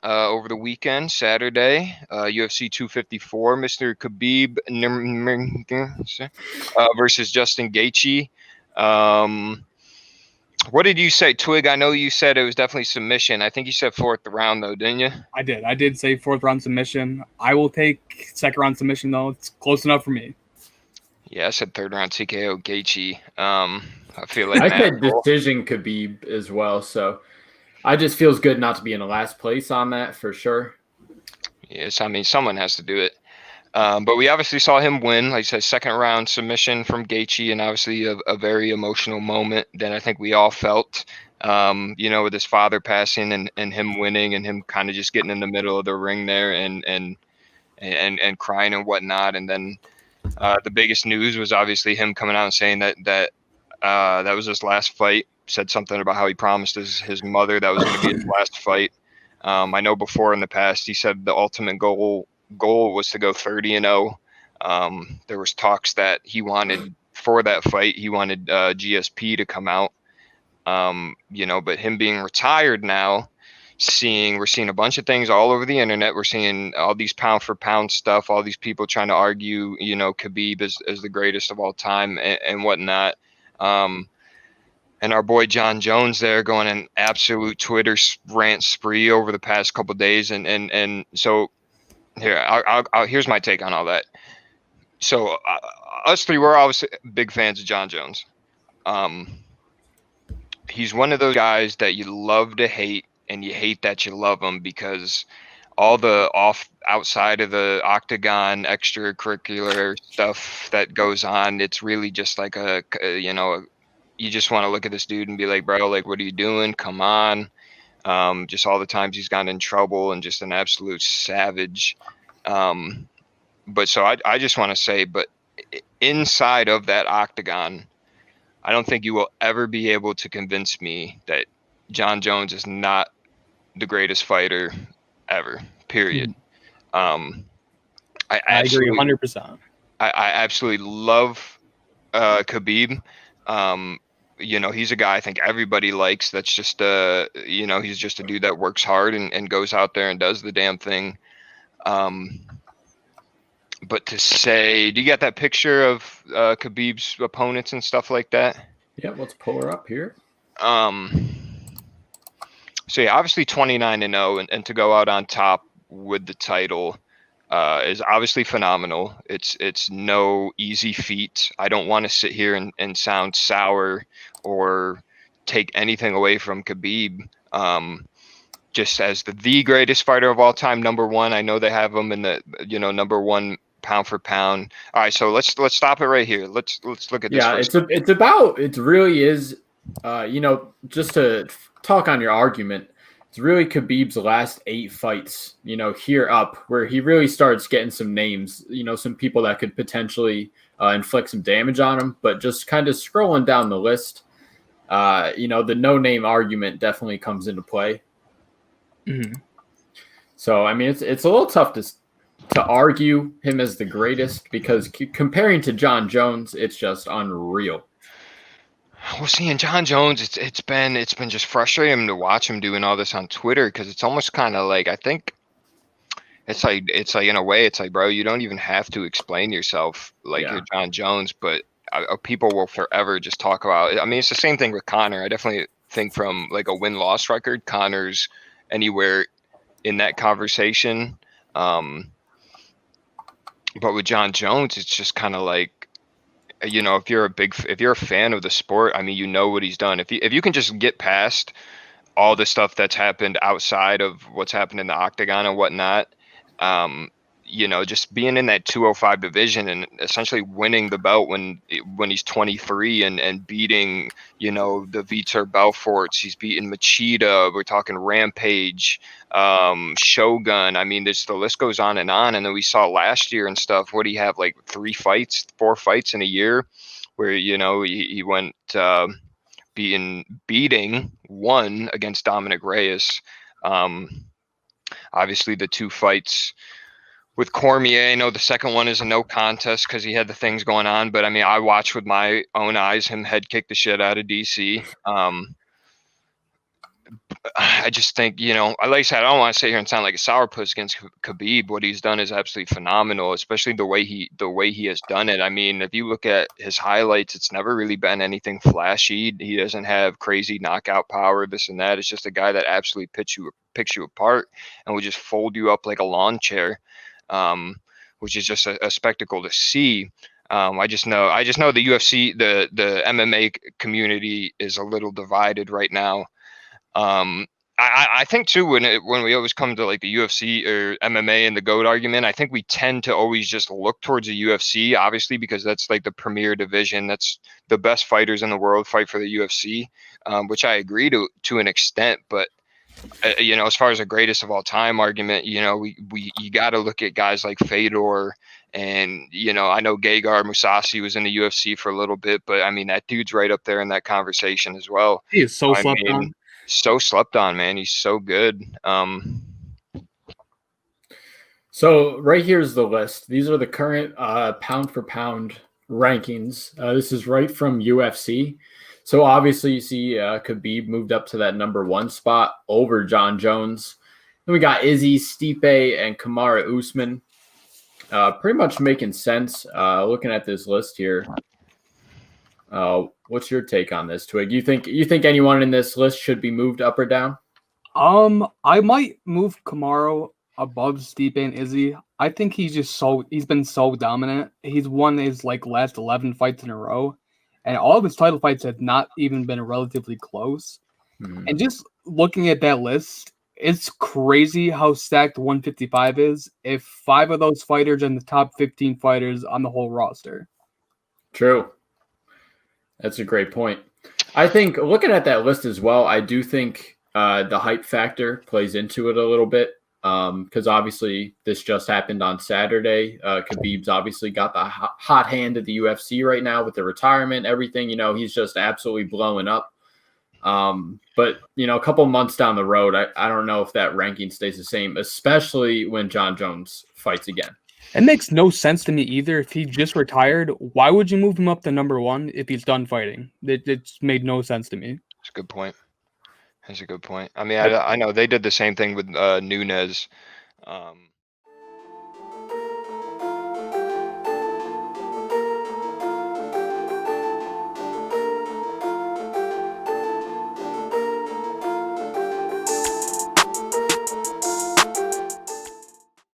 over the weekend, Saturday, UFC 254, Mr. Khabib versus Justin Gaethje. What did you say, Twig? I know you said it was definitely submission. I think you said fourth round, though, didn't you? I did. I did say fourth round submission. I will take second round submission, though. It's close enough for me. Yeah, I said third round TKO Gaethje. I feel like I said decision Khabib as well, so I just feels good not to be in the last place on that for sure. Yes, I mean, someone has to do it. But we obviously saw him win, like I said, second round submission from Gaethje, and obviously a very emotional moment that I think we all felt, with his father passing and him winning and him kind of just getting in the middle of the ring there and crying and whatnot. And then the biggest news was obviously him coming out and saying that was his last fight, said something about how he promised his mother that was going to be his last fight. I know before in the past he said the ultimate goal was to go 30-0. There was talks that he wanted for that fight, he wanted GSP to come out. But him being retired now, we're seeing a bunch of things all over the internet. We're seeing all these pound for pound stuff, all these people trying to argue, Khabib is the greatest of all time and whatnot. And our boy John Jones there going an absolute Twitter rant spree over the past couple of days. And so here, here's my take on all that. So us three, we're obviously big fans of John Jones. He's one of those guys that you love to hate and you hate that you love him because all the outside of the octagon extracurricular stuff that goes on, it's really just like you just want to look at this dude and be like, bro, like, what are you doing? Come on. Just all the times he's gotten in trouble and just an absolute savage. But so I just want to say, but inside of that octagon, I don't think you will ever be able to convince me that John Jones is not the greatest fighter ever, period. I agree 100%. I absolutely love Khabib. He's a guy I think everybody likes. That's just he's just a dude that works hard and goes out there and does the damn thing. But to say, do you got that picture of Khabib's opponents and stuff like that? Yeah, let's pull her up here. So yeah, obviously 29-0 and to go out on top with the title is obviously phenomenal. It's no easy feat. I don't want to sit here and sound sour or take anything away from Khabib. Just as the greatest fighter of all time, number one. I know they have him in the number one pound for pound. All right, so let's stop it right here. Let's look at this. Yeah, it really is. Just to talk on your argument, it's really Khabib's last 8 fights, here up where he really starts getting some names, some people that could potentially inflict some damage on him. But just kind of scrolling down the list, the no-name argument definitely comes into play. Mm-hmm. So, I mean, it's a little tough to argue him as the greatest because comparing to John Jones, it's just unreal. Well, seeing John Jones, it's been just frustrating to watch him doing all this on Twitter because it's almost kind of like I think it's like in a way it's like, bro, you don't even have to explain yourself like you're John Jones, but people will forever just talk about it. I mean, it's the same thing with Conor. I definitely think from like a win-loss record, Conor's anywhere in that conversation. But with John Jones, it's just kind of like, if you're a fan of the sport, I mean, what he's done. If you can just get past all the stuff that's happened outside of what's happened in the octagon and whatnot, just being in that 205 division and essentially winning the belt when he's 23 and beating, the Vitor Belforts, he's beating Machida, we're talking Rampage, Shogun. I mean, the list goes on. And then we saw last year and stuff, what do you have, like 4 fights in a year where, he went beating one against Dominic Reyes. Obviously the 2 fights with Cormier, I know the second one is a no contest because he had the things going on. But I mean, I watched with my own eyes him head kick the shit out of DC. I just think, like I said, I don't want to sit here and sound like a sourpuss against Khabib. What he's done is absolutely phenomenal, especially the way he has done it. I mean, if you look at his highlights, it's never really been anything flashy. He doesn't have crazy knockout power, this and that. It's just a guy that absolutely picks you apart and will just fold you up like a lawn chair, which is just a spectacle to see. I just know the UFC, the MMA community is a little divided right now. I think too, when we always come to like the UFC or MMA and the GOAT argument, I think we tend to always just look towards the UFC, obviously, because that's like the premier division. That's the best fighters in the world fight for the UFC, which I agree to an extent. But as far as the greatest of all time argument, you got to look at guys like Fedor. And, I know Gegard Mousasi was in the UFC for a little bit, but I mean, that dude's right up there in that conversation as well. He is so slept on. So slept on, man. He's so good. So right here's the list. These are the current pound for pound rankings. This is right from UFC. So obviously you see Khabib moved up to that number 1 spot over John Jones. Then we got Izzy, Stipe, and Kamaru Usman. Pretty much making sense looking at this list here. What's your take on this, Twig? You think anyone in this list should be moved up or down? I might move Kamaru above Stipe and Izzy. I think he's been so dominant. He's won his last 11 fights in a row, and all of his title fights have not even been relatively close. And just looking at that list, it's crazy how stacked 155 is if 5 of those fighters are in the top 15 fighters on the whole roster. True. That's a great point. I think looking at that list as well, I do think the hype factor plays into it a little bit because obviously this just happened on Saturday. Khabib's obviously got the hot hand of the UFC right now with the retirement, everything. He's just absolutely blowing up. But, a couple months down the road, I don't know if that ranking stays the same, especially when John Jones fights again. It makes no sense to me either. If he just retired, why would you move him up to number 1 if he's done fighting? It's made no sense to me. That's a good point. I mean, I know they did the same thing with Nunes.